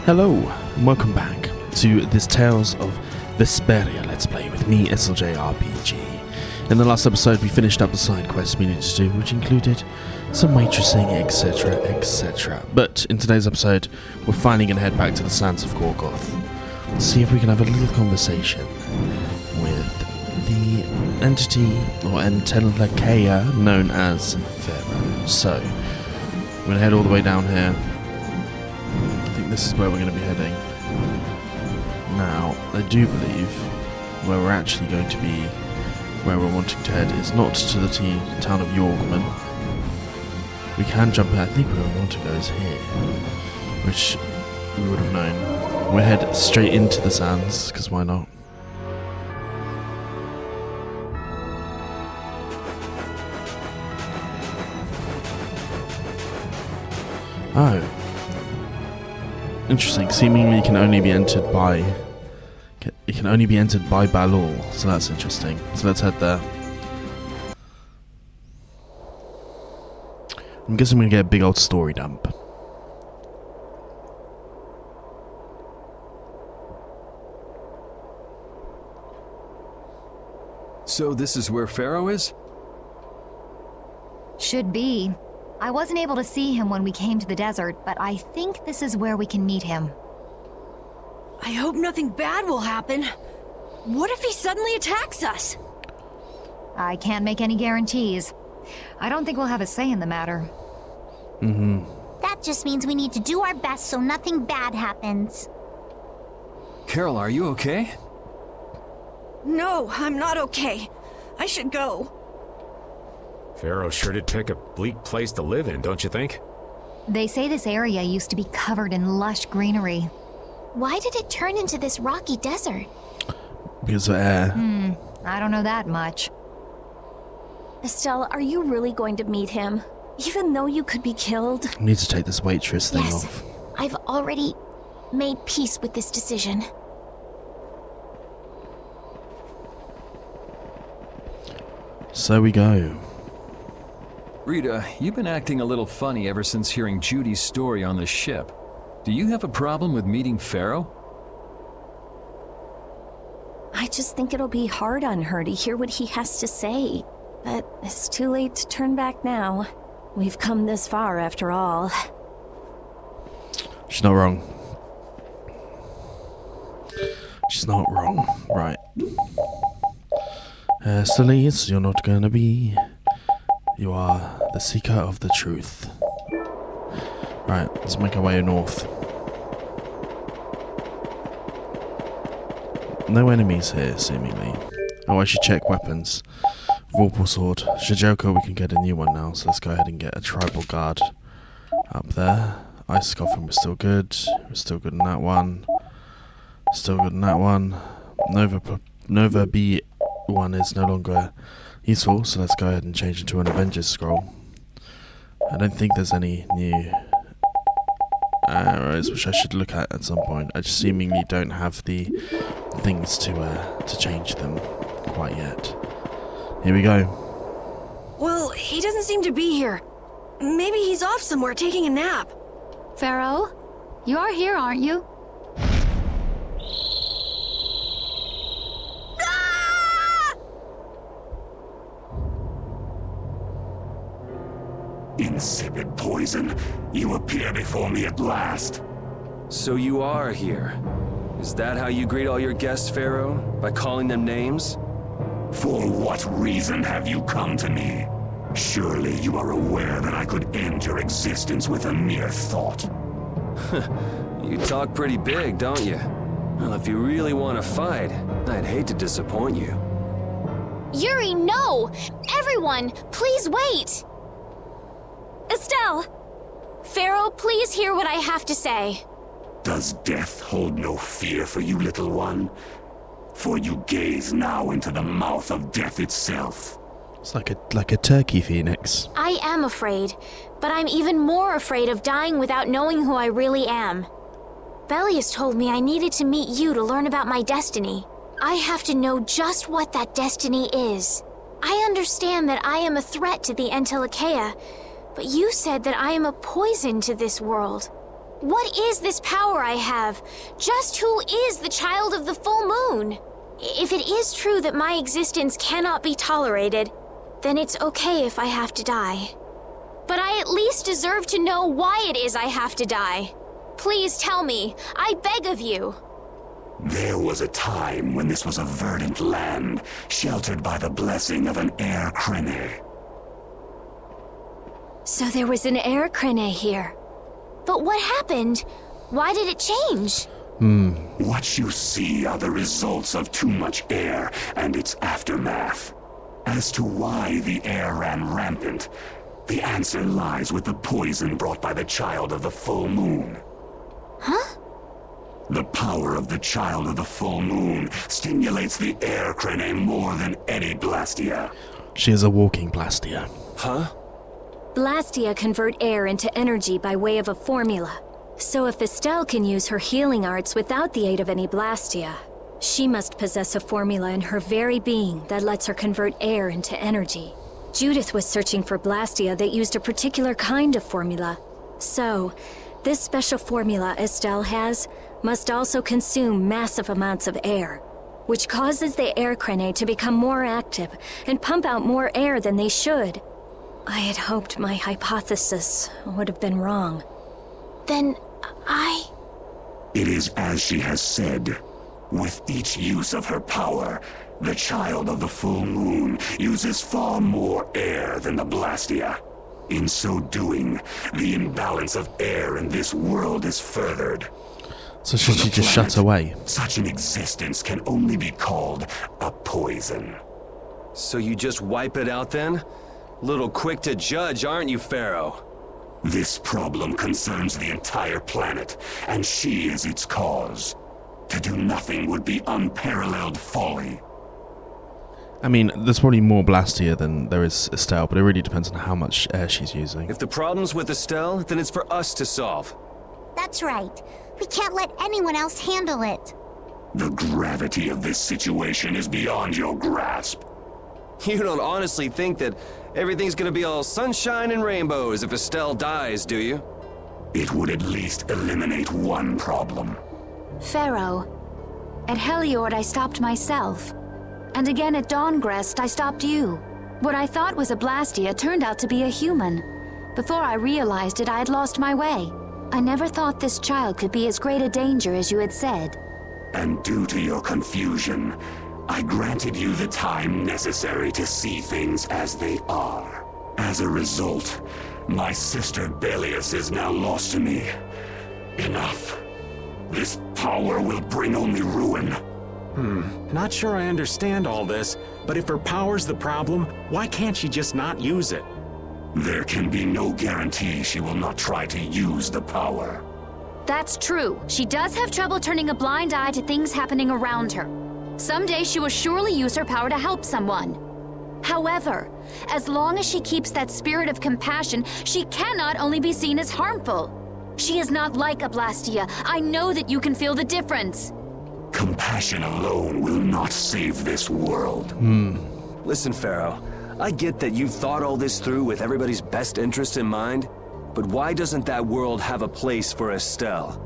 Hello, and welcome back to this Tales of Vesperia Let's Play with me, SLJ RPG. In the last episode, we finished up the side quests we needed to do, which included some waitressing, etc, etc. But in today's episode, we're finally going to head back to the sands of Gorgoth to see if we can have a little conversation with the entity, or Entelakea, known as Pharaoh. So, we're going to head all the way down here. I think this is where we're going to be heading. Now, I do believe where we're actually going to be, where we're wanting to head, is not to the town of Yorkman. We can jump here. I think where we want to go is here, which we would have known. We'll head straight into the sands, because why not? Oh. Interesting. Seemingly can only be entered by... It can only be entered by Balor, so that's interesting. So let's head there. I'm guessing we're going to get a big old story dump. So this is where Pharaoh is? Should be. I wasn't able to see him when we came to the desert, but I think this is where we can meet him. I hope nothing bad will happen. What if he suddenly attacks us? I can't make any guarantees. I don't think we'll have a say in the matter. That just means we need to do our best so nothing bad happens. Carol, are you okay? No, I'm not okay. I should go. Pharaoh sure did pick a bleak place to live in, don't you think? They say this area used to be covered in lush greenery. Why did it turn into this rocky desert? Because of air. I don't know that much. Estelle, are you really going to meet him? Even though you could be killed? I need to take this waitress thing Yes, off. I've already made peace with this decision. So we go. Rita, you've been acting a little funny ever since hearing Judy's story on the ship. Do you have a problem with meeting Pharaoh? I just think it'll be hard on her to hear what he has to say. But it's too late to turn back now. We've come this far after all. She's not wrong. She's not wrong. Right. Celeste, you're not gonna be... You are the seeker of the truth. Right, let's make our way north. No enemies here, seemingly. Oh, I should check weapons. Vorpal sword. Shijoko, we can get a new one now, so let's go ahead and get a tribal guard up there. Ice coffin, we're still good. We're still good in that one. Still good in that one. Nova B1 is no longer useful, so let's go ahead and change it to an Avengers scroll. I don't think there's any new arrows, which I should look at some point. I just seemingly don't have the things to change them quite yet. Here we go. Well, he doesn't seem to be here. Maybe he's off somewhere taking a nap. Pharaoh, you are here, aren't you? Insipid poison, you appear before me at last. So you are here. Is that how you greet all your guests, Pharaoh? By calling them names? For what reason have you come to me? Surely you are aware that I could end your existence with a mere thought. You talk pretty big, don't you? Well, if you really want to fight, I'd hate to disappoint you. Yuri, no! Everyone, please wait! Estelle! Pharaoh, please hear what I have to say. Does death hold no fear for you, little one? For you gaze now into the mouth of death itself. It's like a turkey phoenix. I am afraid, but I'm even more afraid of dying without knowing who I really am. Belius told me I needed to meet you to learn about my destiny. I have to know just what that destiny is. I understand that I am a threat to the Entelakea, but you said that I am a poison to this world. What is this power I have? Just who is the child of the full moon? If it is true that my existence cannot be tolerated, then it's okay if I have to die. But I at least deserve to know why it is I have to die. Please tell me, I beg of you. There was a time when this was a verdant land, sheltered by the blessing of an air crene. So there was an air crene here. But what happened? Why did it change? What you see are the results of too much air and its aftermath. As to why the air ran rampant, the answer lies with the poison brought by the child of the full moon. Huh? The power of the child of the full moon stimulates the air crene more than any blastia. She is a walking blastia. Huh? Blastia convert air into energy by way of a formula. So if Estelle can use her healing arts without the aid of any blastia, she must possess a formula in her very being that lets her convert air into energy. Judith was searching for blastia that used a particular kind of formula. So, this special formula Estelle has must also consume massive amounts of air, which causes the air crene to become more active and pump out more air than they should. I had hoped my hypothesis would have been wrong. Then It is as she has said. With each use of her power, the child of the full moon uses far more air than the blastia. In so doing, the imbalance of air in this world is furthered. So should she just shut away? Such an existence can only be called a poison. So you just wipe it out then? Little quick to judge, aren't you, Pharaoh? This problem concerns the entire planet, and she is its cause. To do nothing would be unparalleled folly. I mean, there's probably more blastia than there is Estelle, but it really depends on how much air she's using. If the problem's with Estelle, then it's for us to solve. That's right. We can't let anyone else handle it. The gravity of this situation is beyond your grasp. You don't honestly think that everything's gonna be all sunshine and rainbows if Estelle dies, do you? It would at least eliminate one problem. Pharaoh, at Heliord I stopped myself. And again at Dawngrest I stopped you. What I thought was a blastia turned out to be a human. Before I realized it, I had lost my way. I never thought this child could be as great a danger as you had said. And due to your confusion, I granted you the time necessary to see things as they are. As a result, my sister Belius is now lost to me. Enough. This power will bring only ruin. Not sure I understand all this, but if her power's the problem, why can't she just not use it? There can be no guarantee she will not try to use the power. That's true. She does have trouble turning a blind eye to things happening around her. Someday she will surely use her power to help someone. However, as long as she keeps that spirit of compassion, she cannot only be seen as harmful. She is not like a blastia. I know that you can feel the difference. Compassion alone will not save this world. Listen, Pharaoh, I get that you've thought all this through with everybody's best interest in mind, but why doesn't that world have a place for Estelle?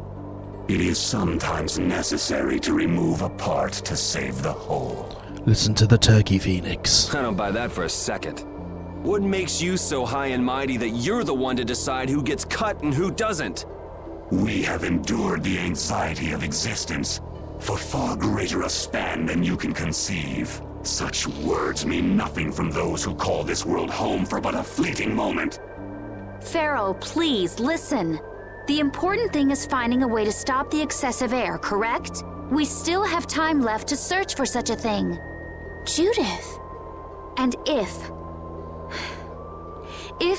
It is sometimes necessary to remove a part to save the whole. Listen to the turkey phoenix. I don't buy that for a second. What makes you so high and mighty that you're the one to decide who gets cut and who doesn't? We have endured the anxiety of existence for far greater a span than you can conceive. Such words mean nothing from those who call this world home for but a fleeting moment. Pharaoh, please listen. The important thing is finding a way to stop the excessive air, correct? We still have time left to search for such a thing. Judith. And if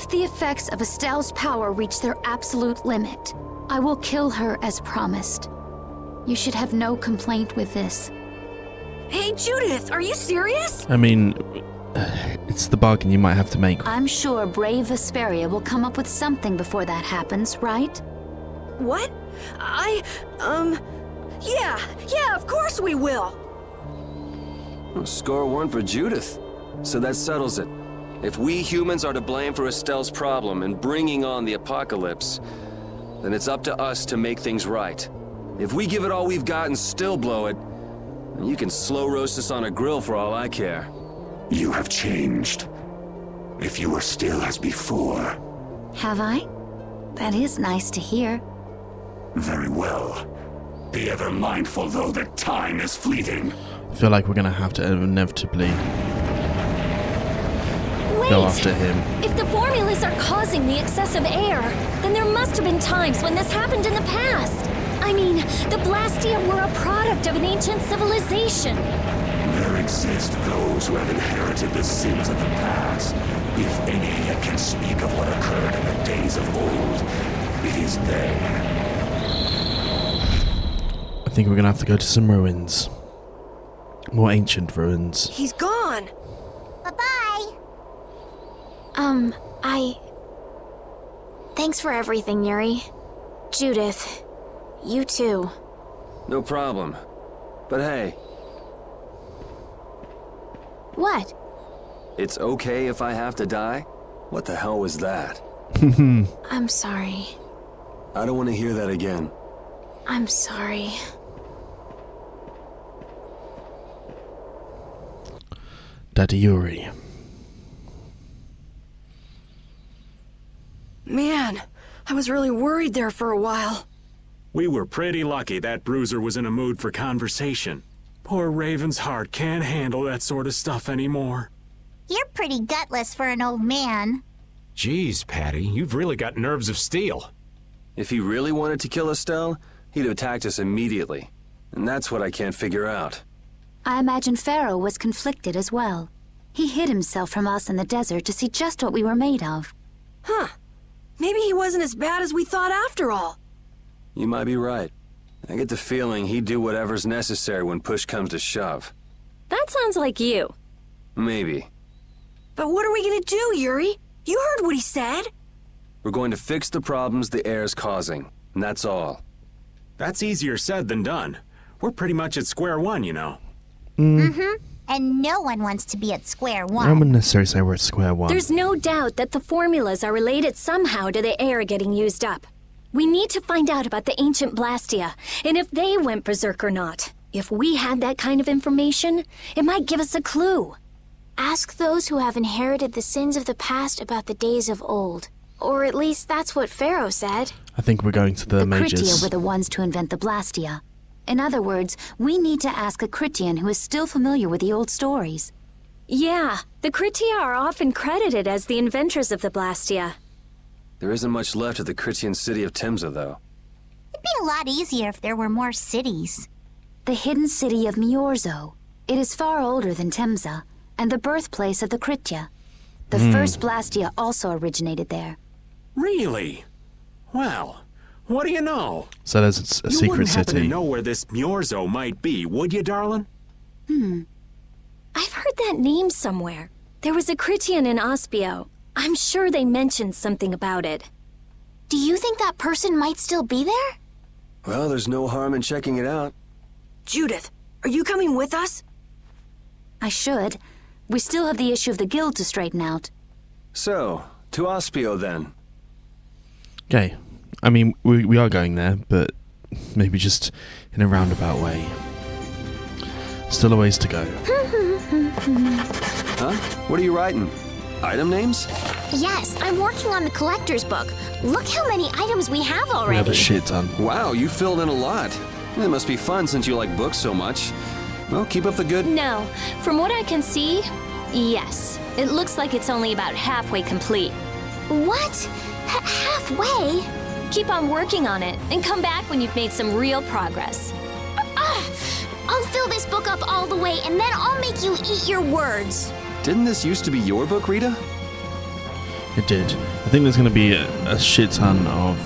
the effects of Estelle's power reach their absolute limit, I will kill her as promised. You should have no complaint with this. Hey, Judith, are you serious? I mean, it's the bargain you might have to make. I'm sure brave Vesperia will come up with something before that happens, right? What? Yeah, of course we will. Well, score one for Judith. So that settles it. If we humans are to blame for Estelle's problem and bringing on the apocalypse, then it's up to us to make things right. If we give it all we've got and still blow it, you can slow roast us on a grill for all I care. You have changed. If you were still as before. Have I? That is nice to hear. Very well. Be ever mindful, though, that time is fleeting. I feel like we're gonna have to inevitably go after him. If the formulas are causing the excessive air, then there must have been times when this happened in the past. I mean, the blastia were a product of an ancient civilization. There exist those who have inherited the sins of the past. If any yet can speak of what occurred in the days of old, it is they. I think we're gonna have to go to some ruins. More ancient ruins. He's gone. Bye-bye. Thanks for everything, Yuri. Judith, you too. No problem. But hey, What? it's okay if I have to die? What the hell was that? I'm sorry. I don't want to hear that again. I'm sorry. Daddy Yuri. Man, I was really worried there for a while. We were pretty lucky that bruiser was in a mood for conversation. Poor Raven's heart can't handle that sort of stuff anymore. You're pretty gutless for an old man. Geez, Patty, you've really got nerves of steel. If he really wanted to kill Estelle, he'd have attacked us immediately. And that's what I can't figure out. I imagine Pharaoh was conflicted as well. He hid himself from us in the desert to see just what we were made of. Huh. Maybe he wasn't as bad as we thought after all. You might be right. I get the feeling he'd do whatever's necessary when push comes to shove. That sounds like you. Maybe. But what are we gonna do, Yuri? You heard what he said. We're going to fix the problems the air's causing, and that's all. That's easier said than done. We're pretty much at square one, you know. And no one wants to be at square I one. wouldn't necessarily say we're at square one. There's no doubt that the formulas are related somehow to the air getting used up. We need to find out about the ancient blastia, and if they went berserk or not. If we had that kind of information, it might give us a clue. Ask those who have inherited the sins of the past about the days of old. Or at least that's what Pharaoh said. I think we're going to the The mages. Critia were the ones to invent the blastia. In other words, we need to ask a Critian who is still familiar with the old stories. Yeah, the Critia are often credited as the inventors of the blastia. There isn't much left of the Critian city of Temza, though. It'd be a lot easier if there were more cities. The hidden city of Miorzo. It is far older than Temza, and the birthplace of the Critia. The first blastia also originated there. Really? Well, what do you know? So there's a You secret wouldn't happen to city. know where this Miorzo might be, would you, darling? I've heard that name somewhere. There was a Critian in Ospio. I'm sure they mentioned something about it. Do you think that person might still be there? Well, there's no harm in checking it out. Judith, are you coming with us? I should. We still have the issue of the guild to straighten out. So, to Ospio then. Okay. I mean, we are going there, but maybe just in a roundabout way. Still a ways to go. Huh? What are you writing? Item names? Yes, I'm working on the collector's book. Look how many items we have already. We have a shit ton. Wow, you filled in a lot. It must be fun since you like books so much. Well, keep up the good... No, from what I can see, yes. It looks like it's only about halfway complete. What? Halfway? Keep on working on it, and come back when you've made some real progress. I'll fill this book up all the way, and then I'll make you eat your words. Didn't this used to be your book, Rita? It did. I think there's going to be a shit ton of...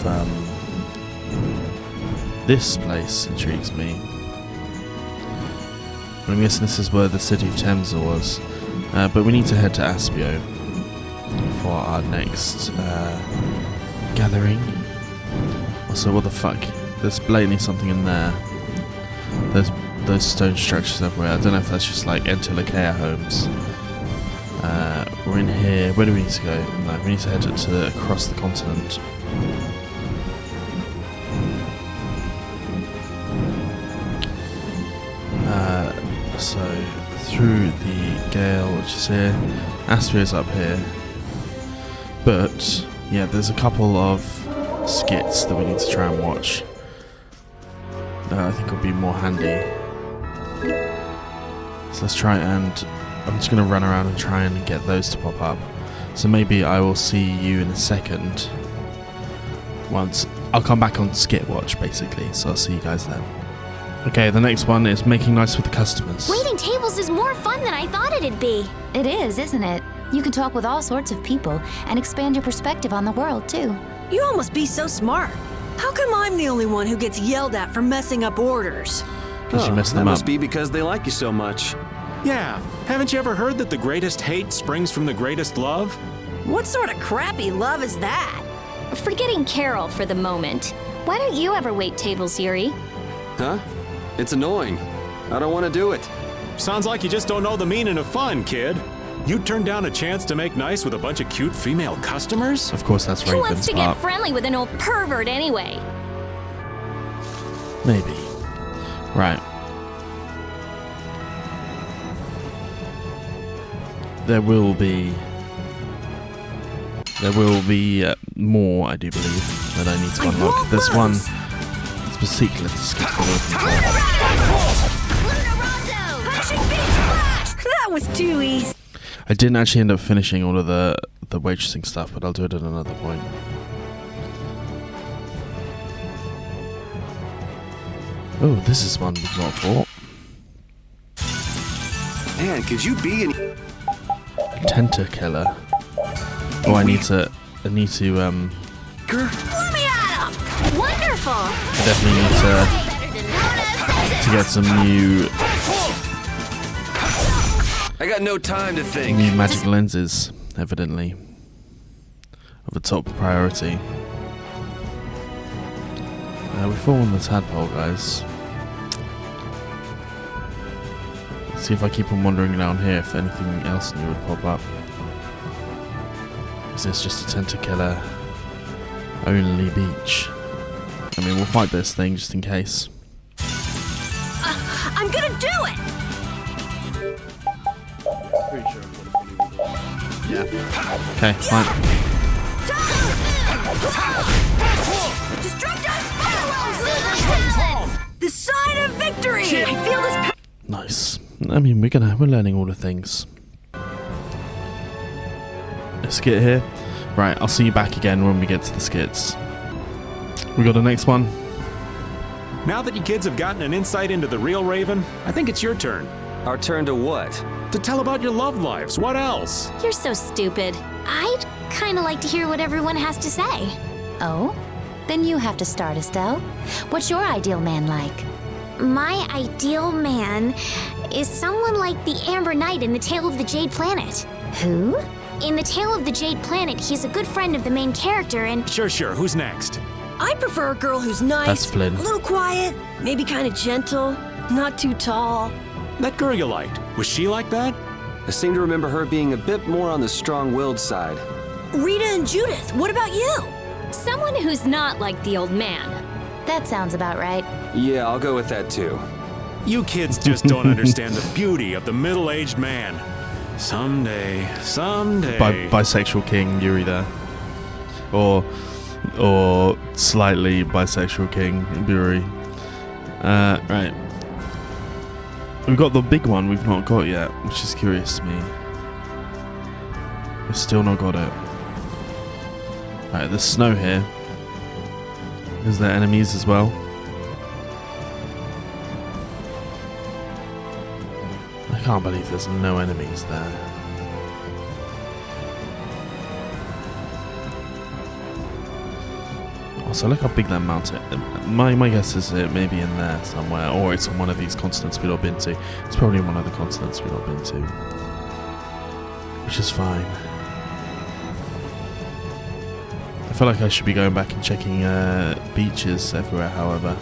This place intrigues me. But I'm guessing this is where the city of Temza was. But we need to head to Aspio for our next gathering. Also, what the fuck? There's blatantly something in there. There's those stone structures everywhere. I don't know if that's just like Enter Lakea homes. We're in here. Where do we need to go? No, we need to head across the continent. So, through the gale, which is here. Asperia's up here. But, yeah, there's a couple of skits that we need to try and watch. I think would be more handy. So let's try and... I'm just going to run around and try and get those to pop up. So maybe I will see you in a second. Once... I'll come back on skit watch, basically. So I'll see you guys then. Okay, the next one is making nice with the customers. Waiting tables is more fun than I thought it'd be. It is, isn't it? You can talk with all sorts of people and expand your perspective on the world, too. You all must be so smart. How come I'm the only one who gets yelled at for messing up orders? Because you messed them that up. must be because they like you so much. Yeah, haven't you ever heard that the greatest hate springs from the greatest love? What sort of crappy love is that? Forgetting Carol for the moment, why don't you ever wait tables, Yuri? Huh? It's annoying. I don't want to do it. Sounds like you just don't know the meaning of fun, kid. You turned down a chance to make nice with a bunch of cute female customers? Of course, that's Who Raven's wants to part. get friendly with an old pervert anyway? Maybe. Right. There will be more, I do believe, that I need to unlock. There's one specifically That was too easy. I didn't actually end up finishing all of the waitressing stuff, but I'll do it at another point. Oh, this is one we've not fought. Man, could you be an... Tentacler. Oh, I need to Let me at him! Wonderful! I definitely need to get some new I got no time to think. new magic lenses, evidently, of a top priority. We've fallen the tadpole, guys. Let's see if I keep on wandering down here if anything else new would pop up. Is this just a tentacler only beach? I mean, we'll fight this thing just in case. I'm gonna do it! Okay, fine. The sign of victory! I feel this. Nice. I mean, we're learning all the things. A skit here. Right, I'll see you back again when we get to the skits. We got the next one. Now that you kids have gotten an insight into the real Raven, I think it's your turn. Our turn to what? To tell about your love lives. What else? You're so stupid. I'd kind of like to hear what everyone has to say. Oh? Then you have to start, Estelle. What's your ideal man like? My ideal man is someone like the Amber Knight in The Tale of the Jade Planet. Who? In The Tale of the Jade Planet, he's a good friend of the main character and... Sure. Who's next? I prefer a girl who's nice, That's Flynn. a little quiet, maybe kind of gentle, not too tall. That girl you liked. Was she like that? I seem to remember her being a bit more on the strong-willed side. Rita and Judith, what about you? Someone who's not like the old man. That sounds about right. Yeah, I'll go with that too. You kids just don't understand the beauty of the middle-aged man. Someday. Bisexual king Yuri there, or slightly bisexual king Yuri. Right. We've got the big one we've not got yet, which is curious to me. We've still not got it. Right, there's snow here. Is there enemies as well? I can't believe there's no enemies there. Also, look how big that mountain is. My guess is it may be in there somewhere, or it's on one of these continents we've not been to. It's probably one of the continents we've not been to. Which is fine. I feel like I should be going back and checking beaches everywhere, however,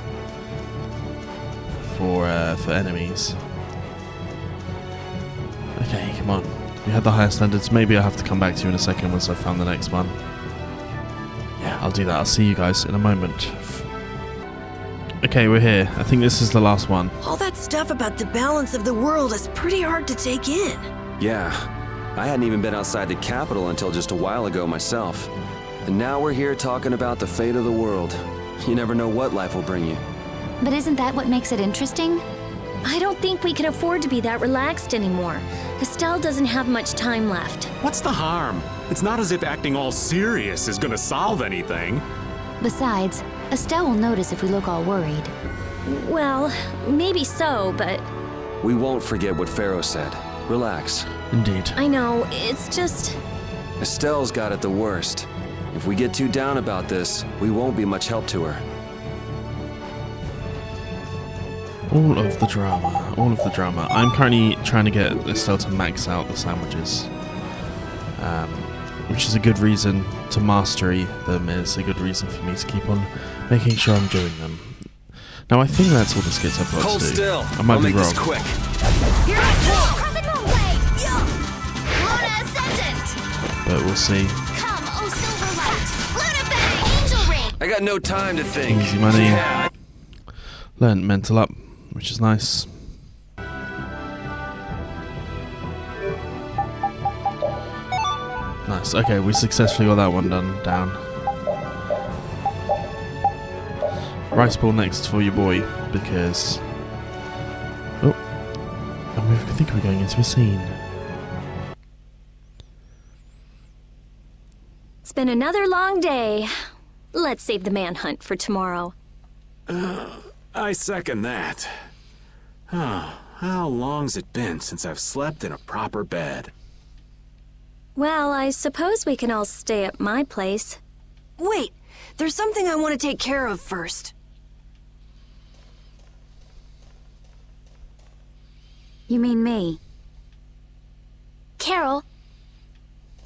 for enemies. Okay, come on. We had the higher standards. Maybe I'll have to come back to you in a second once I've found the next one. Yeah, I'll do that. I'll see you guys in a moment. Okay, we're here. I think this is the last one. All that stuff about the balance of the world is pretty hard to take in. Yeah, I hadn't even been outside the capital until just a while ago myself. And now we're here talking about the fate of the world. You never know what life will bring you. But isn't that what makes it interesting? I don't think we can afford to be that relaxed anymore. Estelle doesn't have much time left. What's the harm? It's not as if acting all serious is gonna solve anything. Besides, Estelle will notice if we look all worried. Well, maybe so, but... We won't forget what Pharaoh said. Relax. Indeed. I know, it's just... Estelle's got it the worst. If we get too down about this, we won't be much help to her. All of the drama. I'm currently trying to get Estelle to max out the sandwiches. Which is a good reason to mastery them, is a good reason for me to keep on making sure I'm doing them. Now I think that's all the skits I've got Hold to do. still. I might I'll be make wrong. this quick. Here I come! Crescent Moon Blade! Luna Ascendant! But we'll see. Come, oh silver light! Luna Fang! Angel Ring! I got no time to think. Easy money. Yeah. Learned mental up, which is nice. Nice. Okay, we successfully got that one down. Rice ball next for your boy, because... Oh. And I think we're going into a scene. It's been another long day. Let's save the manhunt for tomorrow. I second that. Oh, how long's it been since I've slept in a proper bed? Well, I suppose we can all stay at my place. Wait, there's something I want to take care of first. You mean me? Carol,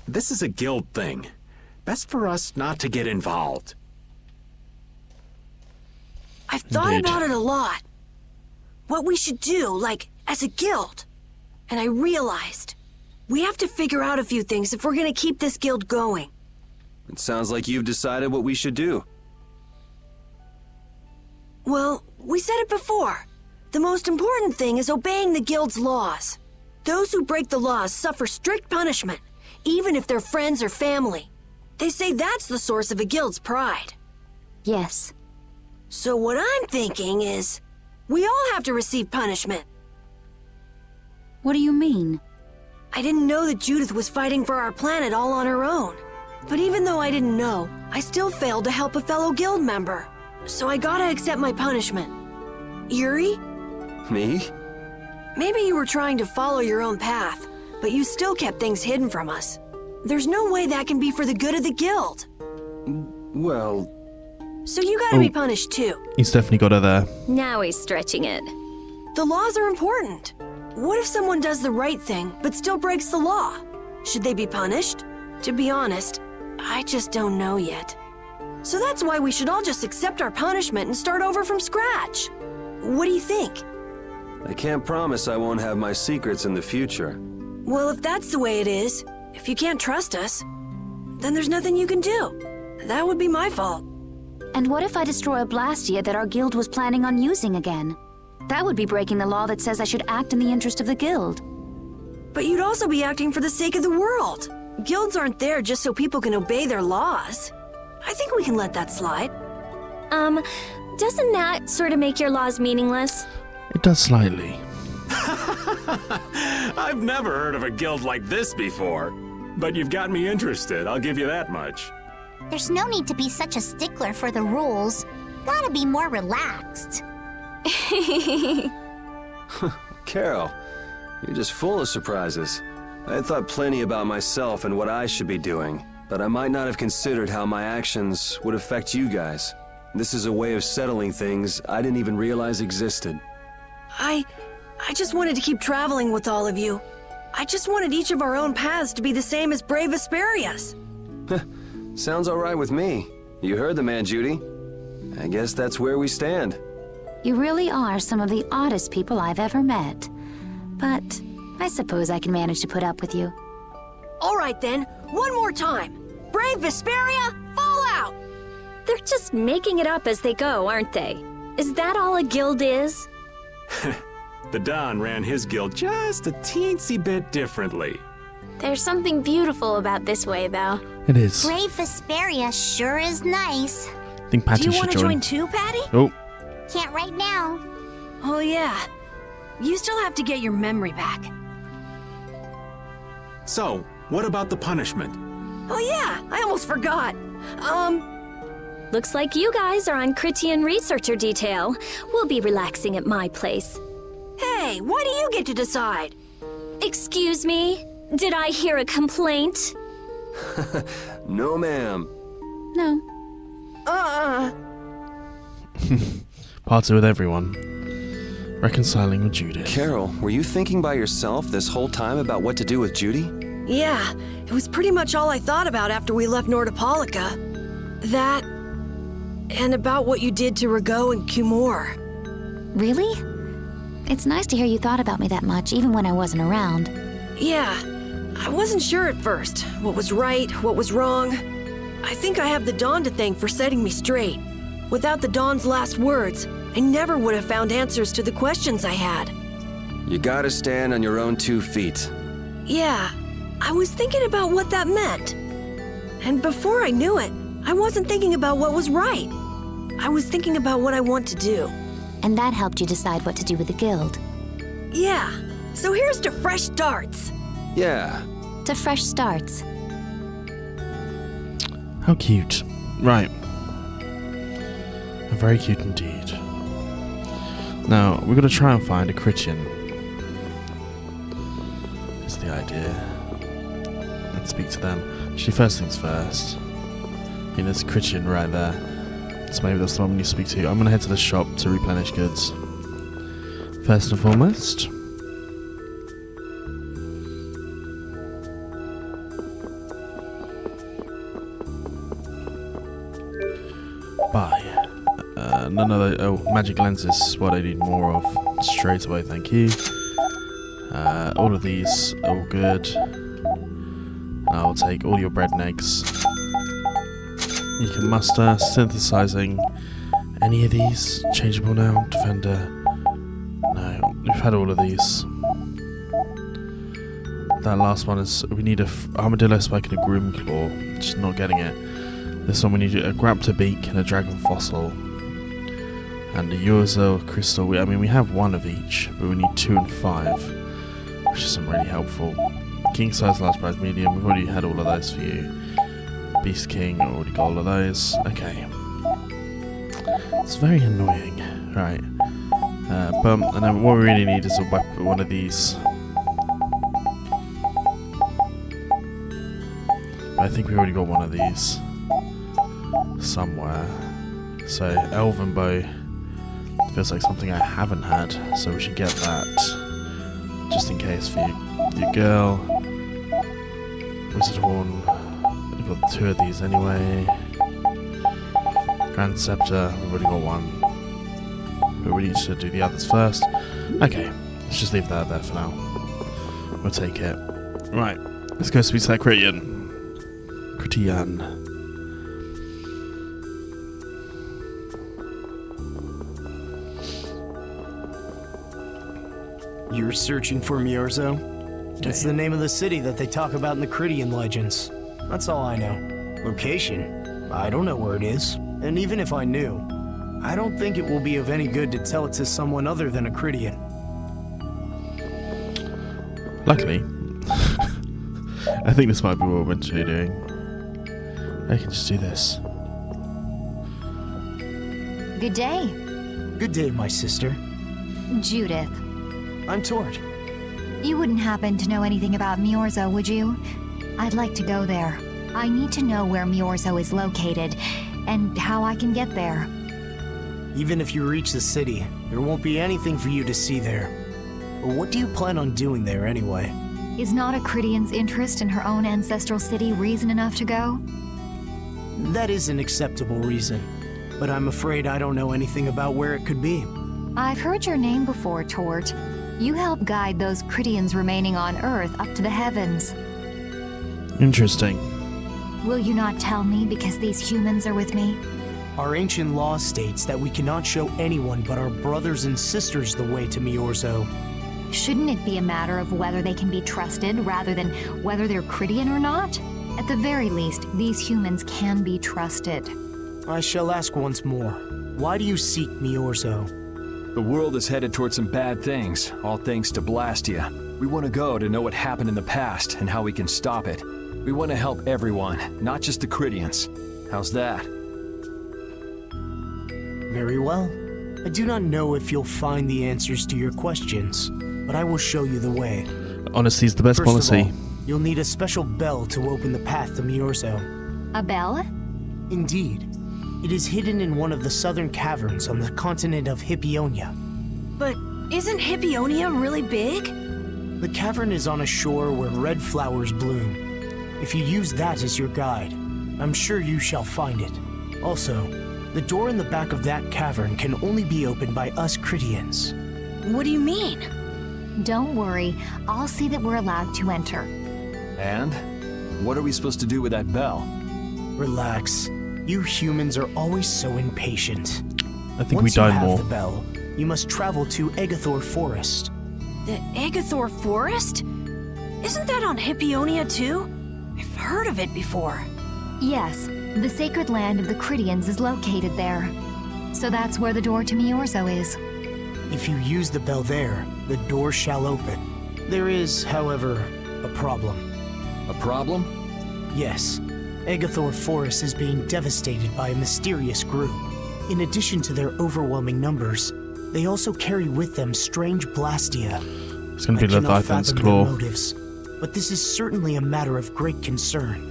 This is a guild thing. Best for us not to get involved. I've thought Indeed. about it a lot. What we should do, like, as a guild. And I realized, we have to figure out a few things if we're gonna keep this guild going. It sounds like you've decided what we should do. Well, we said it before. The most important thing is obeying the guild's laws. Those who break the laws suffer strict punishment, even if they're friends or family. They say that's the source of a guild's pride. Yes. So what I'm thinking is, we all have to receive punishment. What do you mean? I didn't know that Judith was fighting for our planet all on her own. But even though I didn't know, I still failed to help a fellow guild member. So I gotta accept my punishment. Yuri? Me? Maybe you were trying to follow your own path, but you still kept things hidden from us. There's no way that can be for the good of the guild. Well... So you gotta be punished too. He's definitely got her there. Now he's stretching it. The laws are important. What if someone does the right thing, but still breaks the law? Should they be punished? To be honest, I just don't know yet. So that's why we should all just accept our punishment and start over from scratch. What do you think? I can't promise I won't have my secrets in the future. Well, if that's the way it is, if you can't trust us, then there's nothing you can do. That would be my fault. And what if I destroy a blastia that our guild was planning on using again? That would be breaking the law that says I should act in the interest of the guild. But you'd also be acting for the sake of the world. Guilds aren't there just so people can obey their laws. I think we can let that slide. Doesn't that sort of make your laws meaningless? It does slightly. I've never heard of a guild like this before. But you've got me interested, I'll give you that much. There's no need to be such a stickler for the rules. Gotta be more relaxed. Carol, you're just full of surprises. I had thought plenty about myself and what I should be doing, but I might not have considered how my actions would affect you guys. This is a way of settling things I didn't even realize existed. I just wanted to keep traveling with all of you. I just wanted each of our own paths to be the same as brave Vesperias. Sounds all right with me. You heard the man, Judy. I guess that's where we stand. You really are some of the oddest people I've ever met. But I suppose I can manage to put up with you. All right then, one more time. Brave Vesperia, fall out! They're just making it up as they go, aren't they? Is that all a guild is? The Don ran his guild just a teensy bit differently. There's something beautiful about this way, though. It is. Brave Vesperia sure is nice. I think Patty Do you should want to join. join too, Patty? Oh, Can't right now. Oh, yeah. You still have to get your memory back. So, what about the punishment? Oh, yeah. I almost forgot. Looks like you guys are on Critian researcher detail. We'll be relaxing at my place. Hey, why do you get to decide? Excuse me? Did I hear a complaint? No, ma'am. No. party with everyone. Reconciling with Judith. Carol, were you thinking by yourself this whole time about what to do with Judy? Yeah, it was pretty much all I thought about after we left Nordopolica. That, and about what you did to Rigaud and Cumore. Really? It's nice to hear you thought about me that much, even when I wasn't around. Yeah, I wasn't sure at first what was right, what was wrong. I think I have the Dawn to thank for setting me straight. Without the Dawn's last words, I never would have found answers to the questions I had. You gotta stand on your own 2 feet. Yeah, I was thinking about what that meant. And before I knew it, I wasn't thinking about what was right. I was thinking about what I want to do. And that helped you decide what to do with the guild. Yeah, so here's to fresh starts. Yeah. To fresh starts. How cute. Right. Very cute indeed. Now, we're going to try and find a Critian. That's the idea. And speak to them. Actually, first things first. I mean, there's a Critian right there. So maybe that's the one we need to speak to. I'm going to head to the shop to replenish goods. First and foremost. Buy. None of the... Oh, magic lenses. What I need more of. Straight away, thank you. All of these, all good. I'll take all your bread and eggs. You can muster, synthesizing. Any of these? Changeable now? Defender? No, we've had all of these. That last one is... We need a armadillo spike and a grim claw. Just not getting it. This one we need a graptor beak and a dragon fossil. And a Urzo crystal. I mean, we have one of each, but we need 2 and 5, which isn't really helpful. King size, large prize, medium. We've already had all of those for you. Beast King, already got all of those. Okay. It's very annoying. Right. And then what we really need is a weapon, one of these. I think we already got one of these somewhere. So, Elven Bow feels like something I haven't had, so we should get that. Just in case for your girl. Wizard Horn. We've got 2 of these anyway. Grand Scepter, we've already got one. But we need to do the others first. Okay, let's just leave that there for now. We'll take it. Right, let's go speak to that Critian. You're searching for Miorzo? It's the name of the city that they talk about in the Critian legends. That's all I know. Location? I don't know where it is. And even if I knew, I don't think it will be of any good to tell it to someone other than a Critian. Luckily, I think this might be what we're meant to be doing. I can just do this. Good day. Good day, my sister. Judith. I'm Tord. You wouldn't happen to know anything about Miorzo, would you? I'd like to go there. I need to know where Miorzo is located, and how I can get there. Even if you reach the city, there won't be anything for you to see there. But what do you plan on doing there anyway? Is not a Critian's interest in her own ancestral city reason enough to go? That is an acceptable reason, but I'm afraid I don't know anything about where it could be. I've heard your name before, Tort. You help guide those Critians remaining on Earth up to the heavens. Interesting. Will you not tell me because these humans are with me? Our ancient law states that we cannot show anyone but our brothers and sisters the way to Miorzo. Shouldn't it be a matter of whether they can be trusted rather than whether they're Cridian or not? At the very least, these humans can be trusted. I shall ask once more. Why do you seek Miorzo? The world is headed towards some bad things, all thanks to Blastia. We want to go to know what happened in the past and how we can stop it. We want to help everyone, not just the Cridians. How's that? Very well. I do not know if you'll find the answers to your questions, but I will show you the way. Honesty is the best policy. First of all, you'll need a special bell to open the path to Miorzo. A bell? Indeed. It is hidden in one of the southern caverns on the continent of Hippionia. But isn't Hippionia really big? The cavern is on a shore where red flowers bloom. If you use that as your guide, I'm sure you shall find it. Also, the door in the back of that cavern can only be opened by us Cridians. What do you mean? Don't worry, I'll see that we're allowed to enter. And? What are we supposed to do with that bell? Relax. You humans are always so impatient. I think we died more. Once you have the bell, you must travel to Agathor Forest. The Agathor Forest? Isn't that on Hippionia too? I've heard of it before. Yes, the sacred land of the Cridians is located there. So that's where the door to Miorzo is. If you use the bell there, the door shall open. There is, however, a problem. A problem? Yes. Agathor Forest is being devastated by a mysterious group. In addition to their overwhelming numbers, they also carry with them strange blastia. It's going to be Leviathan's claw. Motives, but this is certainly a matter of great concern.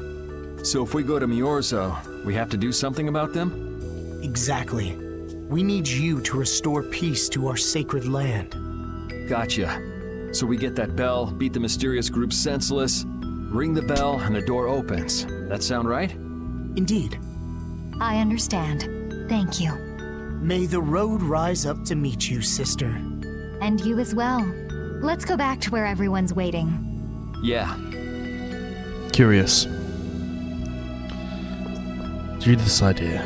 So if we go to Miorzo, we have to do something about them? Exactly. We need you to restore peace to our sacred land. Gotcha. So we get that bell, beat the mysterious group senseless, ring the bell, and the door opens. That sound right? Indeed. I understand. Thank you. May the road rise up to meet you, sister. And you as well. Let's go back to where everyone's waiting. Yeah. Curious. Judith's idea.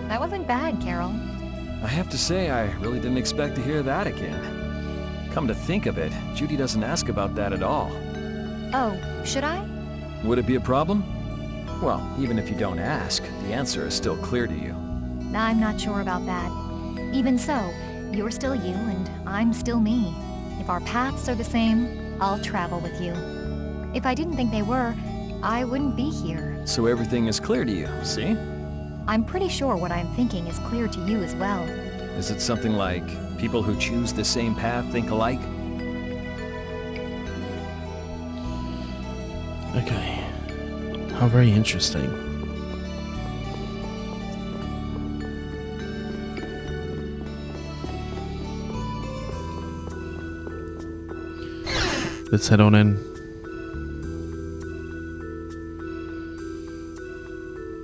That wasn't bad, Carol. I have to say, I really didn't expect to hear that again. Come to think of it, Judy doesn't ask about that at all. Oh, should I? Would it be a problem? Well, even if you don't ask, the answer is still clear to you. I'm not sure about that. Even so, you're still you and I'm still me. If our paths are the same, I'll travel with you. If I didn't think they were, I wouldn't be here. So everything is clear to you, see? I'm pretty sure what I'm thinking is clear to you as well. Is it something like people who choose the same path think alike? Okay. How very interesting. Let's head on in.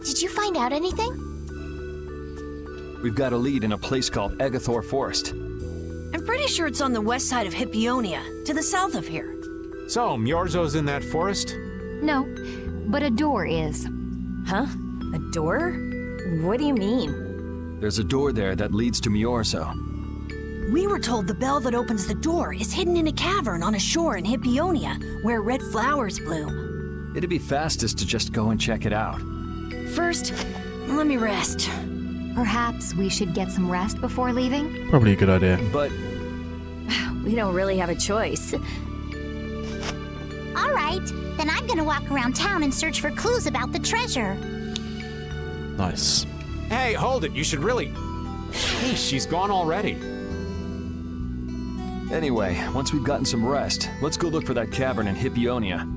Did you find out anything? We've got a lead in a place called Agathor Forest. I'm pretty sure it's on the west side of Hippionia, to the south of here. So, Miorzo's in that forest? No, but a door is. Huh? A door? What do you mean? There's a door there that leads to Miorzo. We were told the bell that opens the door is hidden in a cavern on a shore in Hippionia, where red flowers bloom. It'd be fastest to just go and check it out. First, let me rest. Perhaps we should get some rest before leaving? Probably a good idea. But We don't really have a choice. All right, then I'm gonna walk around town and search for clues about the treasure. Nice. Hey, hold it. You should really... Hey, she's gone already. anyway, once we've gotten some rest, let's go look for that cavern in Hippionia.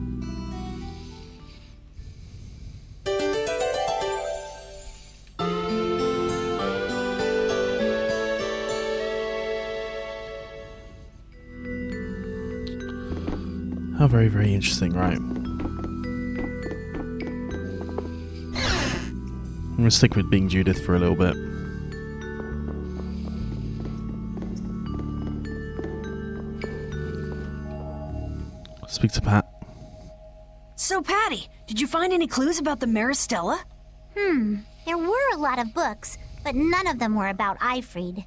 How very, very interesting, right? I'm gonna stick with being Judith for a little bit. Speak to Pat. So, Patty, did you find any clues about the Maristella? There were a lot of books, but none of them were about Ifrid.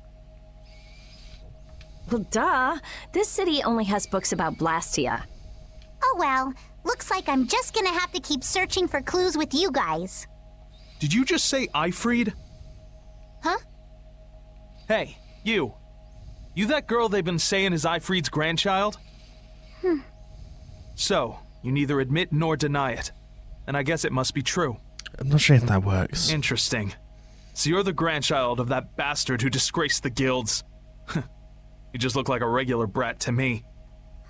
Well, duh. This city only has books about Blastia. Oh well, looks like I'm just gonna have to keep searching for clues with you guys. Did you just say Ifrid? Huh? Hey, you. You that girl they've been saying is Ifrid's grandchild? So, you neither admit nor deny it. And I guess it must be true. I'm not sure if that works. Interesting. So you're the grandchild of that bastard who disgraced the guilds. You just look like a regular brat to me.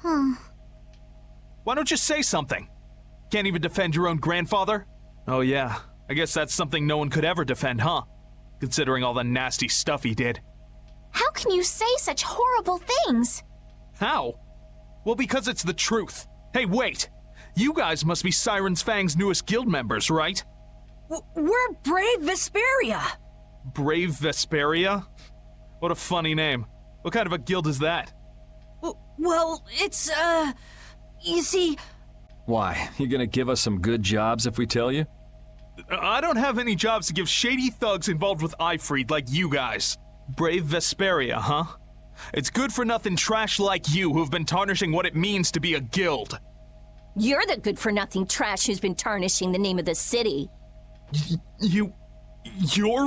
Why don't you say something? Can't even defend your own grandfather? Oh yeah, I guess that's something no one could ever defend, huh? Considering all the nasty stuff he did. How can you say such horrible things? How? Well, because it's the truth. Hey, wait! You guys must be Siren's Fang's newest guild members, right? We're Brave Vesperia. Brave Vesperia? What a funny name. What kind of a guild is that? Well, it's, you see... Why? You gonna give us some good jobs if we tell you? I don't have any jobs to give shady thugs involved with Ifrid like you guys. Brave Vesperia, huh? It's good-for-nothing trash like you who've been tarnishing what it means to be a guild. You're the good-for-nothing trash who's been tarnishing the name of the city. You're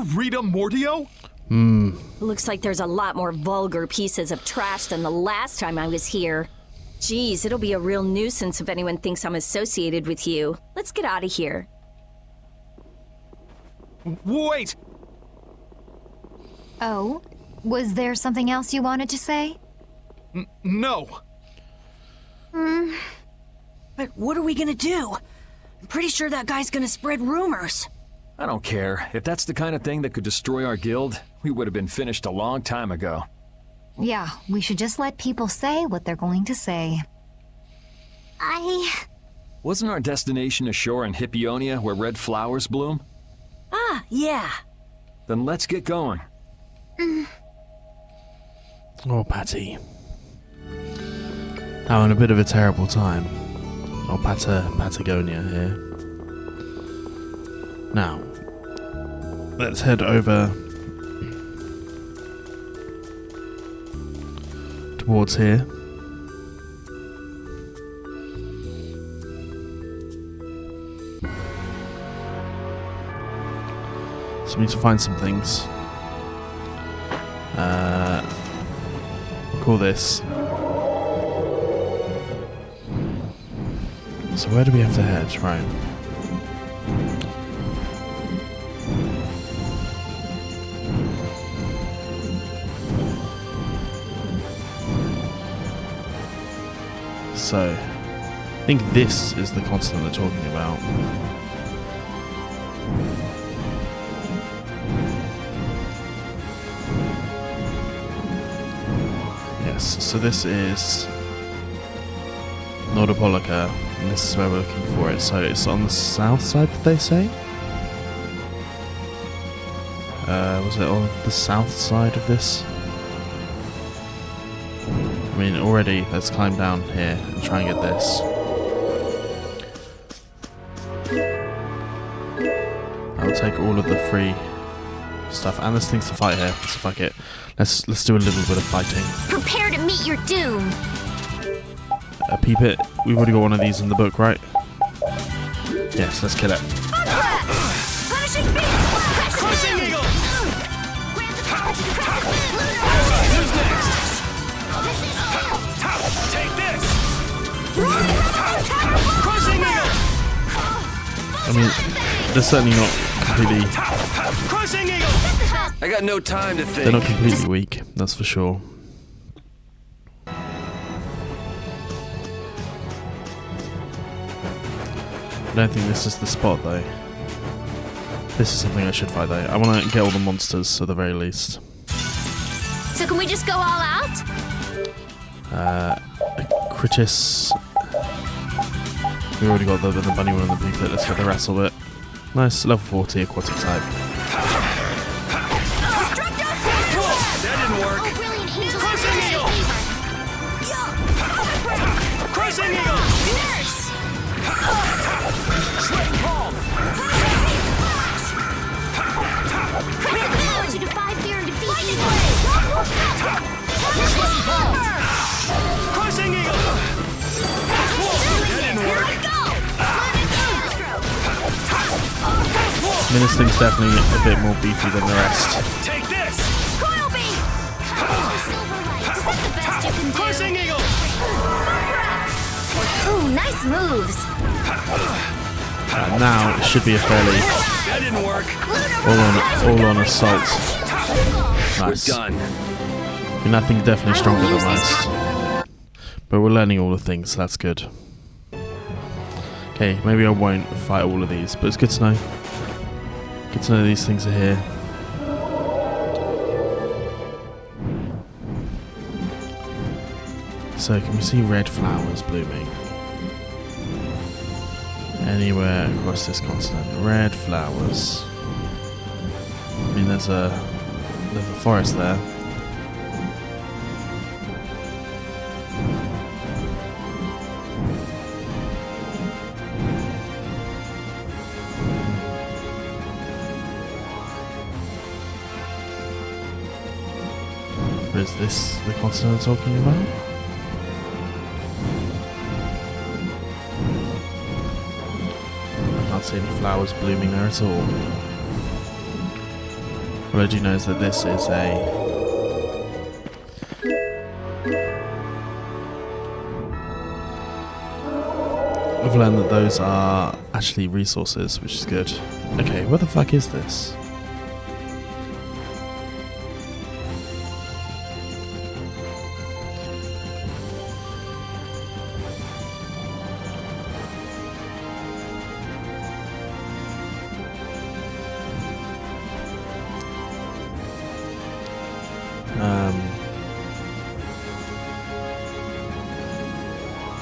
Rita Mordio? Looks like there's a lot more vulgar pieces of trash than the last time I was here. Geez, it'll be a real nuisance if anyone thinks I'm associated with you. Let's get out of here. Wait! Oh, was there something else you wanted to say? No. But what are we gonna do? I'm pretty sure that guy's gonna spread rumors. I don't care. If that's the kind of thing that could destroy our guild, we would have been finished a long time ago. Yeah, we should just let people say what they're going to say. Wasn't our destination ashore in Hippionia where red flowers bloom? Ah, yeah. Then let's get going. Oh, Patty. Having a bit of a terrible time. Oh, Patagonia here. Now, let's head over towards here. So we need to find some things. We'll call this. So where do we have to head? Right. So, I think this is the continent they're talking about. Yes, so this is Nordopolica, and this is where we're looking for it. So it's on the south side, did they say? Was it on the south side of this? I mean, already, let's climb down here and try and get this. I'll take all of the free stuff, and there's things to fight here, so fuck it. Let's do a little bit of fighting. Prepare to meet your doom. Peep it. We've already got one of these in the book, right? Yes, let's kill it. Punishing beast! Crushing eagle! Who's next? Take this! Crushing eagle! I mean, they're certainly not completely... Crushing eagle! I got no time to think. They're not completely weak, that's for sure. I don't think this is the spot though. This is something I should fight though. I want to get all the monsters at the very least. So can we just go all out? Critis. We already got the bunny one and the piglet. Let's get the wrestle bit. Nice, level 40 aquatic type. That didn't work. Crushing eagle! Crushing eagle! this thing's definitely a bit more beefy than the rest. Take this! Coil beam! Silverlight, is that the best you can do? Cruising eagle! Ooh, nice moves. Now it should be a fairly That didn't work. all on assault. Nice. We're done. I mean, that thing's definitely stronger than last. But we're learning all the things, so that's good. Okay, maybe I won't fight all of these, but it's good to know. Good to know these things are here. So, can we see red flowers blooming? Anywhere across this continent. Red flowers. I mean, there's a forest there. Is this the continent I'm talking about? I can't see any flowers blooming there at all. What I do know is that this is I've learned that those are actually resources, which is good. Okay, what the fuck is this?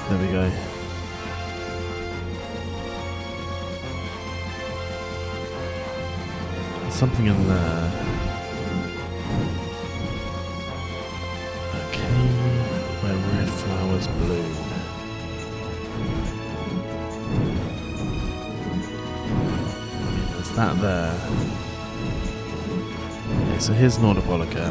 There we go. There's something in there. Okay, where red flowers bloom. I mean, there's that there. Okay, so here's Nordopolica.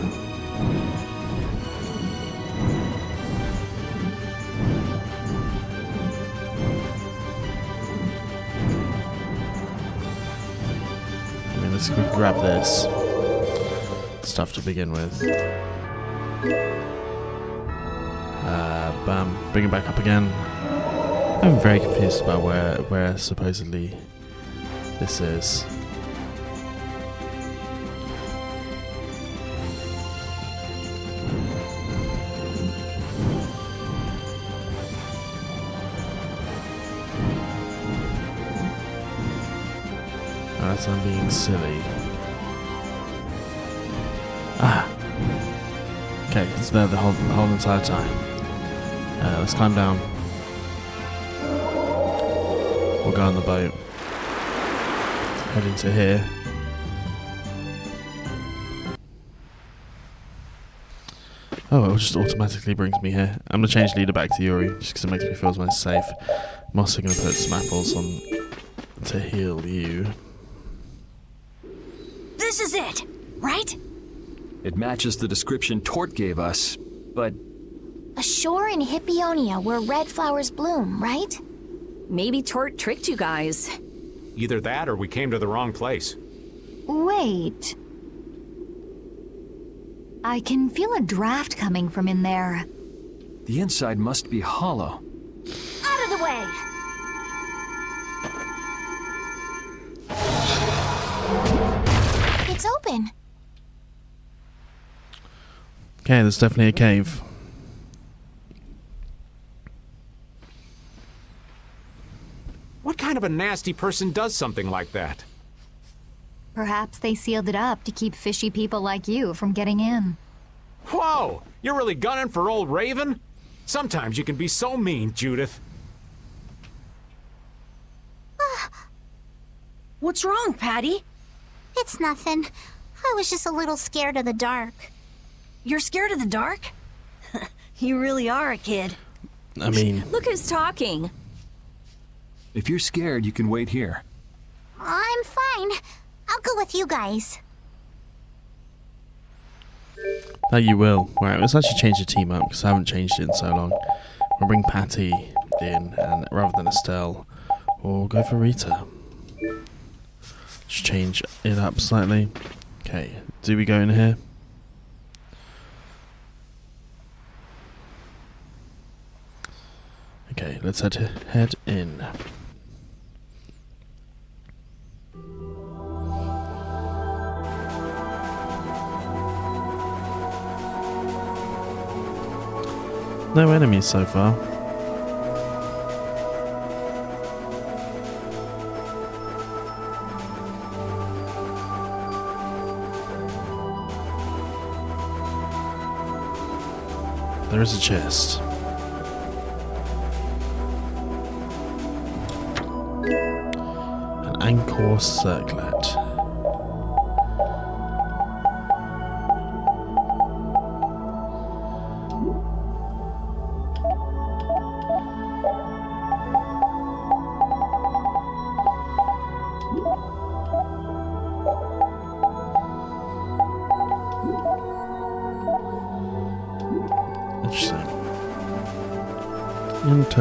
Let's grab this stuff to begin with. Bam, bring it back up again. I'm very confused about where supposedly this is. I'm being silly. Okay, it's there the whole entire time. Let's climb down. We'll go on the boat. Heading to here. Oh, it just automatically brings me here. I'm gonna change leader back to Yuri, just because it makes me feel most safe. I'm also gonna put some apples on to heal you. This is it, right? It matches the description Tort gave us, but... A shore in Hippionia where red flowers bloom, right? Maybe Tort tricked you guys. Either that or we came to the wrong place. Wait. I can feel a draft coming from in there. The inside must be hollow. Out of the way! It's open. Okay, there's definitely a cave. What kind of a nasty person does something like that? Perhaps they sealed it up to keep fishy people like you from getting in. Whoa! You're really gunning for old Raven? Sometimes you can be so mean, Judith. What's wrong, Patty? It's nothing. I was just a little scared of the dark. You're scared of the dark? You really are a kid. I mean... Look who's talking. If you're scared, you can wait here. I'm fine. I'll go with you guys. That you will. Right, let's actually change the team up, because I haven't changed it in so long. We'll bring Patty in, and rather than Estelle, we'll go for Rita. Just change it up slightly. Okay, do we go in here? Okay, let's head in. No enemies so far. There is a chest. An anchor circlet.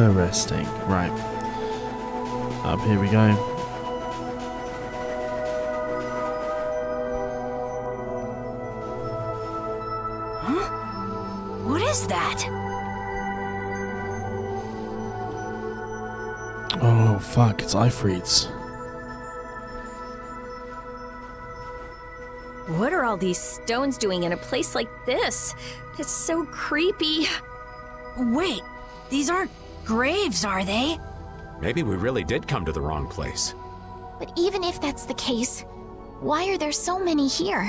Interesting. Right. Up here we go. Huh? What is that? Oh, fuck. It's Ifrieds. What are all these stones doing in a place like this? It's so creepy. Wait, these aren't graves, are they? Maybe we really did come to the wrong place. But even if that's the case, why are there so many here?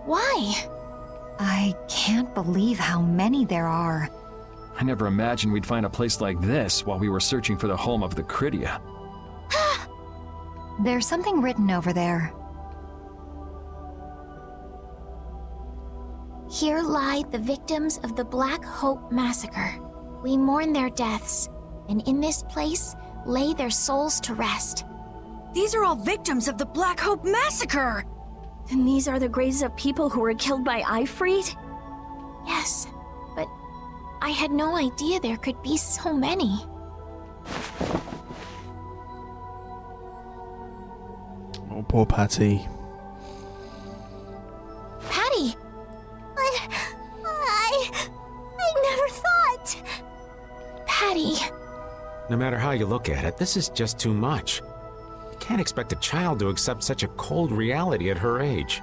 Why? I can't believe how many there are. I never imagined we'd find a place like this while we were searching for the home of the Cridia. There's something written over there. Here lie the victims of the Black Hope Massacre. We mourn their deaths, and in this place lay their souls to rest. These are all victims of the Black Hope Massacre! And these are the graves of people who were killed by Ifried? Yes, but I had no idea there could be so many. Oh, poor Patty. Patty! I never thought... Patty... No matter how you look at it, this is just too much. You can't expect a child to accept such a cold reality at her age.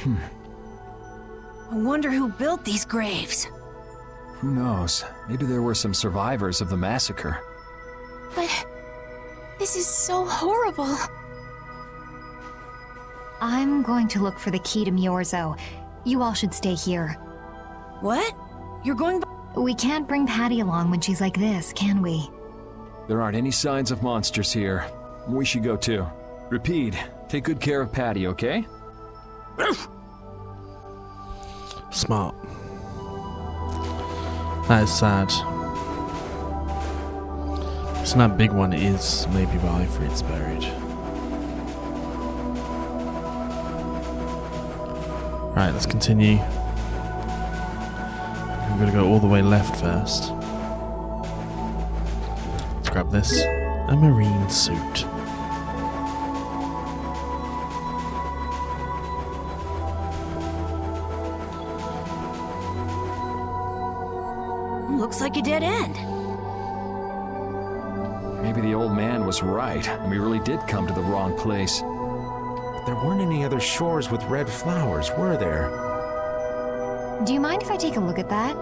I wonder who built these graves. Who knows? Maybe there were some survivors of the massacre. But... this is so horrible. I'm going to look for the key to Myorzo. You all should stay here. What? You're going... We can't bring Patty along when she's like this, can we? There aren't any signs of monsters here. We should go too. Rapede, take good care of Patty, okay? Smart. That is sad. So that big one is maybe where Ifried's buried. Right, let's continue. I'm gonna go all the way left first. Let's grab this. A marine suit. Looks like a dead end. Maybe the old man was right, and we really did come to the wrong place. But there weren't any other shores with red flowers, were there? Do you mind if I take a look at that?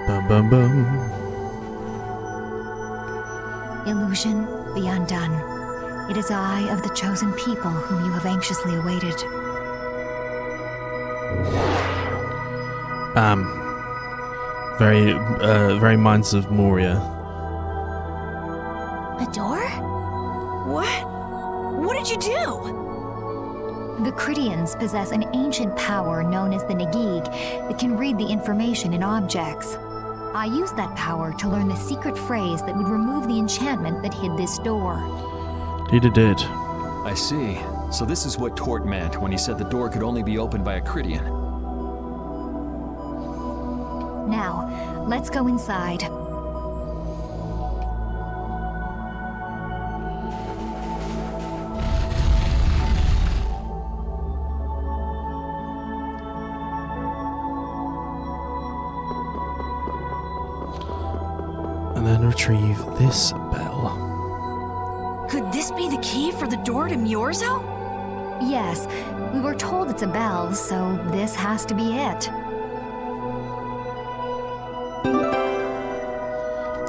Bum bum bum. Illusion, be undone. It is I of the chosen people whom you have anxiously awaited. Very Minds of Moria. A door? What? What did you do? The Cridians possess an ancient power known as the Negig that can read the information in objects. I used that power to learn the secret phrase that would remove the enchantment that hid this door. Indeed it did. I see. So this is what Tort meant when he said the door could only be opened by a Cridian. Now, let's go inside. then retrieve this bell. Could this be the key for the door to Myorzo? Yes, we were told it's a bell, so this has to be it.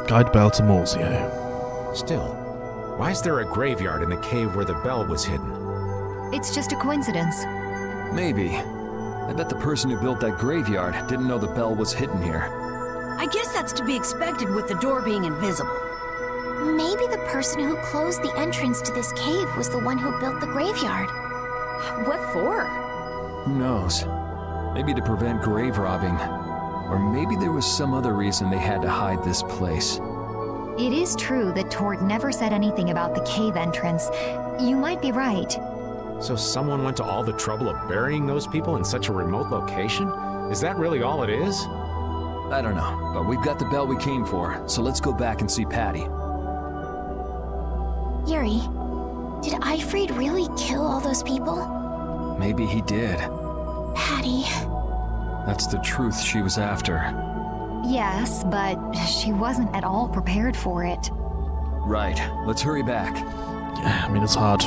Guide bell to Morzio. Still, why is there a graveyard in the cave where the bell was hidden? It's just a coincidence. Maybe. I bet the person who built that graveyard didn't know the bell was hidden here. I guess that's to be expected with the door being invisible. Maybe the person who closed the entrance to this cave was the one who built the graveyard. What for? Who knows? Maybe to prevent grave robbing. Or maybe there was some other reason they had to hide this place. It is true that Tord never said anything about the cave entrance. You might be right. So someone went to all the trouble of burying those people in such a remote location? Is that really all it is? I don't know, but we've got the bell we came for, so let's go back and see Patty. Yuri, did Ifrid really kill all those people? Maybe he did. Patty. That's the truth she was after. Yes, but she wasn't at all prepared for it. Right. Let's hurry back. Yeah, I mean, it's hard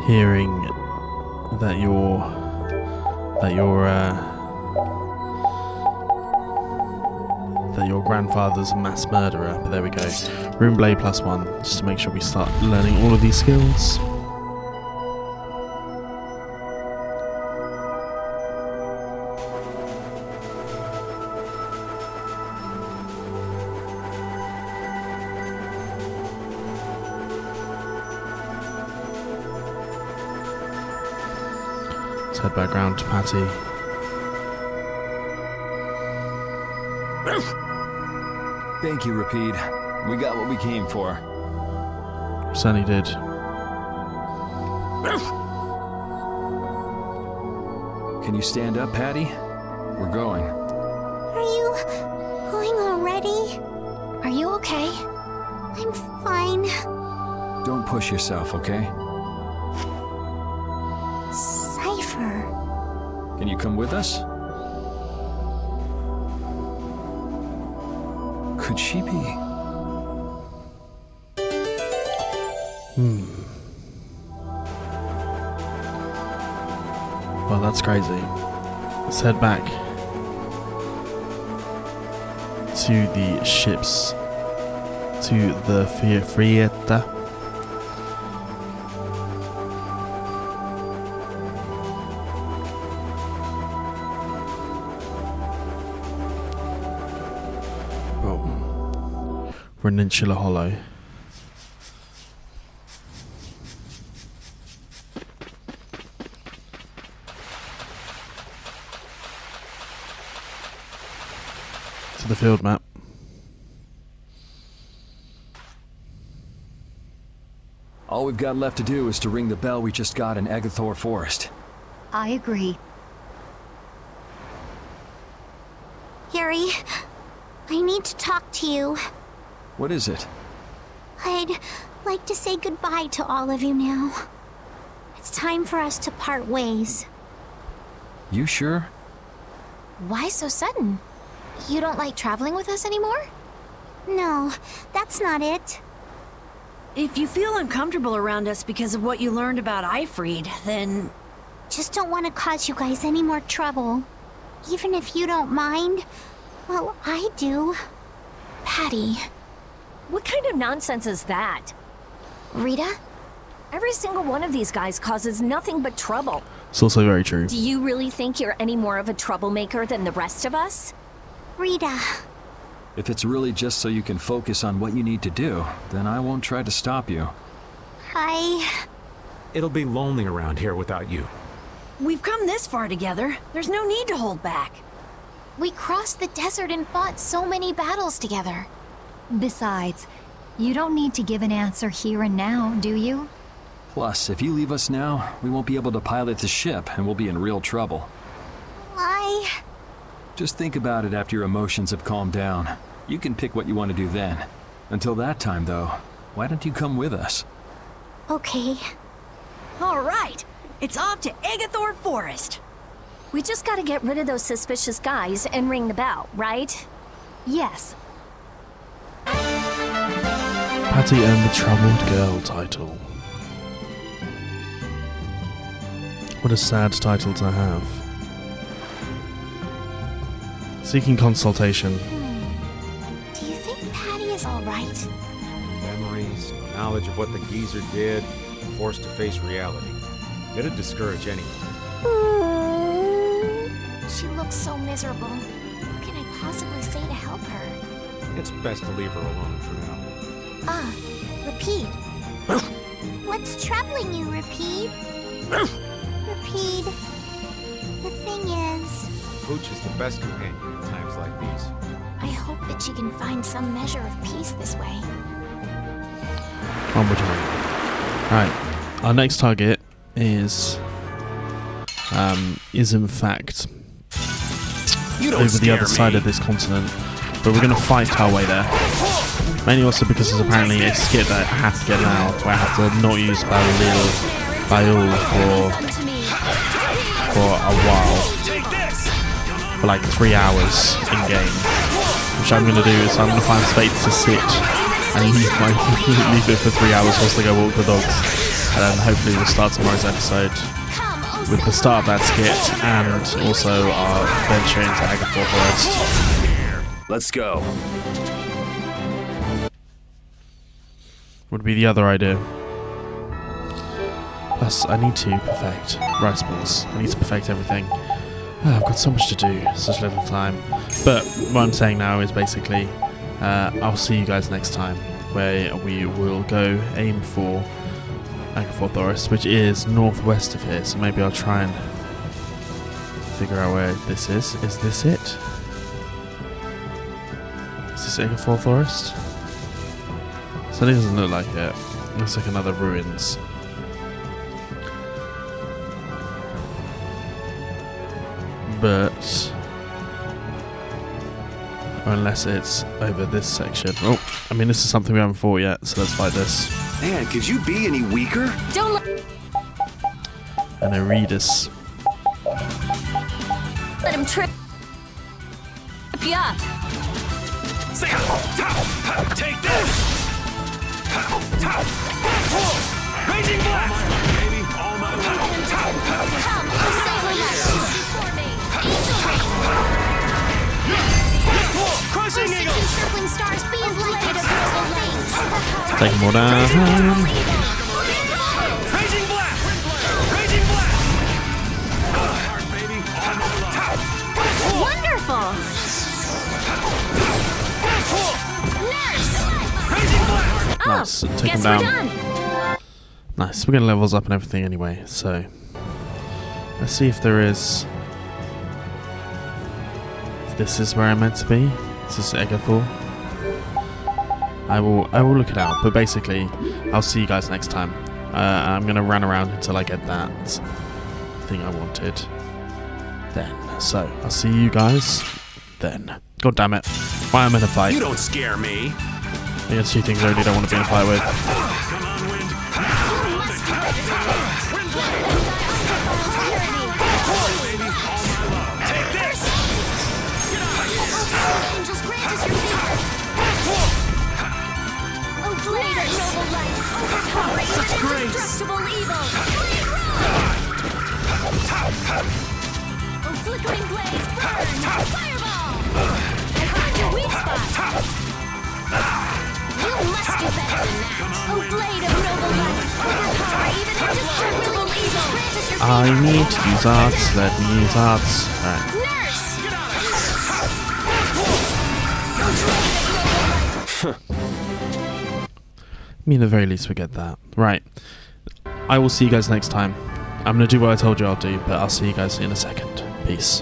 hearing that your grandfather's a mass murderer. But there we go. Rune Blade +1, just to make sure we start learning all of these skills. Let's head back round to Patty. Thank you, Rapede. We got what we came for. Certainly did. Can you stand up, Patty? We're going. Are you going already? Are you okay? I'm fine. Don't push yourself, okay? Cypher. Can you come with us? Could she be? Well, that's crazy. Let's head back to the ships, to the Frieta. Peninsula Hollow. To the field map. All we've got left to do is to ring the bell we just got in Agathor Forest. I agree. Yuri, I need to talk to you. What is it? I'd like to say goodbye to all of you now. It's time for us to part ways. You sure? Why so sudden? You don't like traveling with us anymore? No, that's not it. If you feel uncomfortable around us because of what you learned about Ifrid, then... Just don't want to cause you guys any more trouble. Even if you don't mind, well, I do. Patty. What kind of nonsense is that? Rita? Every single one of these guys causes nothing but trouble. It's also very true. Do you really think you're any more of a troublemaker than the rest of us? Rita. If it's really just so you can focus on what you need to do, then I won't try to stop you. It'll be lonely around here without you. We've come this far together. There's no need to hold back. We crossed the desert and fought so many battles together. Besides, you don't need to give an answer here and now, do you? Plus, if you leave us now, we won't be able to pilot the ship and we'll be in real trouble. Just think about it after your emotions have calmed down. You can pick what you want to do then. Until that time, though, why don't you come with us? Okay. All right. It's off to Agathor Forest. We just gotta get rid of those suspicious guys and ring the bell, right? Yes. Patty earned the Troubled Girl title. What a sad title to have. Seeking consultation. Do you think Patty is alright? Memories, knowledge of what the geezer did, forced to face reality. It'd discourage anyone. She looks so miserable. What can I possibly say to help her? It's best to leave her alone for now. Rapede. What's troubling you, Rapede? Rapede. The thing is... Pooch is the best companion in times like these. I hope that she can find some measure of peace this way. One more time. Right. Our next target is in fact over the other side of this continent, but we're going to fight our way there. Mainly also because there's apparently a skit that I have to get now, where I have to not use Bail for a while, for like 3 hours in game. Which I'm going to do is I'm going to find space to sit and leave it for 3 hours whilst I go walk the dogs. And then hopefully we'll start tomorrow's episode with the start of that skit and also our venture into Agathor Forest. Let's go. Would be the other idea. Plus, I need to perfect rice balls. I need to perfect everything. I've got so much to do, such little time. But what I'm saying now is basically, I'll see you guys next time, where we will go aim for Agathor Forest, which is northwest of here, so maybe I'll try and figure out where this is. Is this it? Is this Agathor Forest? So it doesn't look like it. It looks like another ruins. But unless it's over this section. Oh, I mean, this is something we haven't fought yet, so let's fight this. Man, could you be any weaker? Don't And Aridus. let him trip you up. Take this! Raging blast! Baby, all my Crushing eagle! Circling stars, be as light as Take more down. Raging blast! Raging blast! Baby, all my wonderful! Nice, take him down. Nice, we're getting levels up and everything anyway, so let's see if there is. If this is where I'm meant to be. This is Agathor. I will look it out, but basically I'll see you guys next time. I'm gonna run around until I get that thing I wanted. Then, so I'll see you guys then. God damn it! Why am I in a fight? You don't scare me. Against two things I really don't want to be in a fight with. Flickering blaze, burn! Fireball! I found your weak spot! You must do better than that! Oh, blade of noble light! Overpower even indestructible evil! Grant us your I need to use arts. Let me use arts. Alright. I mean, at the very least, we get that. Right. I will see you guys next time. I'm going to do what I told you I'll do, but I'll see you guys in a second. Peace.